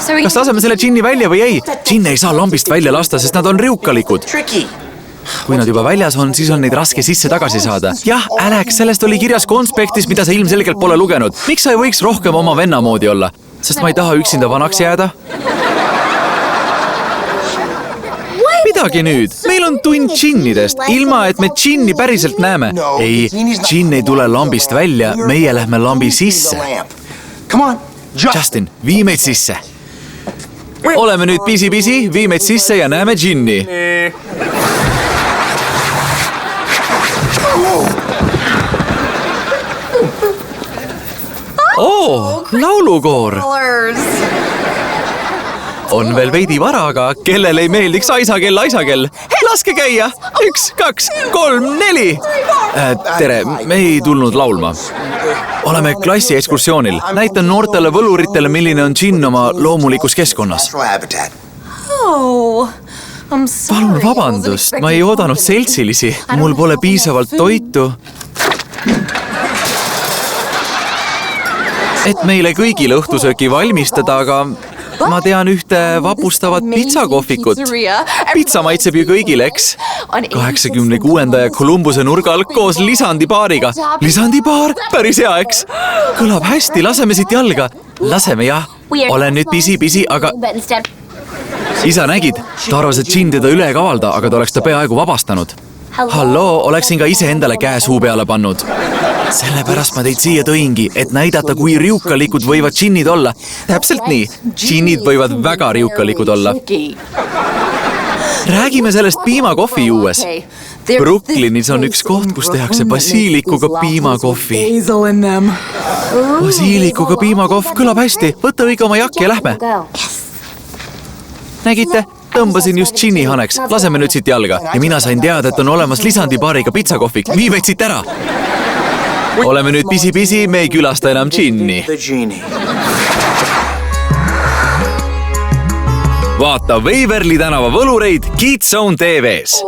Kas laseme selle džinni välja või ei? Džinne ei saa lambist välja lasta, sest nad on riukalikud. Kui nad juba väljas on, siis on neid raske sisse tagasi saada. Jah, Alex, sellest oli kirjas konspektis, mida sa ilmselgelt pole lugenud. Miks sa ei võiks rohkem oma venna moodi olla? Sest ma ei taha üksinda vanaks jääda. Midagi nüüd. Meil on tund džinnidest, ilma et me džinni päriselt näeme. Ei, džinn ei tule lambist välja, meie lähme lambi sisse. Justin, vii meid sisse. Oleme nüüd pisi-pisi, vii meid sisse ja näeme džinni. Laulukoor. On veel veidi vara, aga kellel ei meeldiks aisakell. Laske käia. 1, 2, 3, 4. Tere, me ei tulnud laulma. Oleme klassi ekskursioonil. Näitan noortele võluritele, milline on džinn oma loomulikus keskkonnas. Palun vabandust, ma ei oodanud seltsilisi. Mul pole piisavalt toitu. Et meile kõigile õhtusööki valmistada, aga ma tean ühte vapustavat pitsakohvikut. Pitsa maitseb ju kõigile, eks? 86. ja Columbuse nurgal koos lisandipaariga. Lisandipaar? Päris hea, eks? Kõlab hästi, laseme siit jalga. Laseme, jah. Olen nüüd pisi-pisi, aga... Isa, nägid? Ta arvas, et džinn teda üle kavalda, aga ta oleks ta peaaegu vabastanud. Halloo, oleksin ka ise endale käe suu peale pannud. Sellepärast ma teid siia tõingi, et näidata, kui riukalikud võivad džinnid olla. Täpselt nii, džinnid võivad väga riukalikud olla. Räägime sellest piimakohvi juues. Brooklynis on üks koht, kus tehakse basiilikuga piimakohvi. Basiilikuga piimakohv kõlab hästi. Võta õige oma jakk ja lähme. Nägite? Tõmbasin just džinni haneks. Laseme nüüd siit jalga. Ja mina sain teada, et on olemas lisandipaariga pitsakohvik. Vii meid siit ära. Oleme nüüd pisi-pisi, me ei külasta enam džinni. Vaata Waverly tänava võlureid Kids Zone TV-s.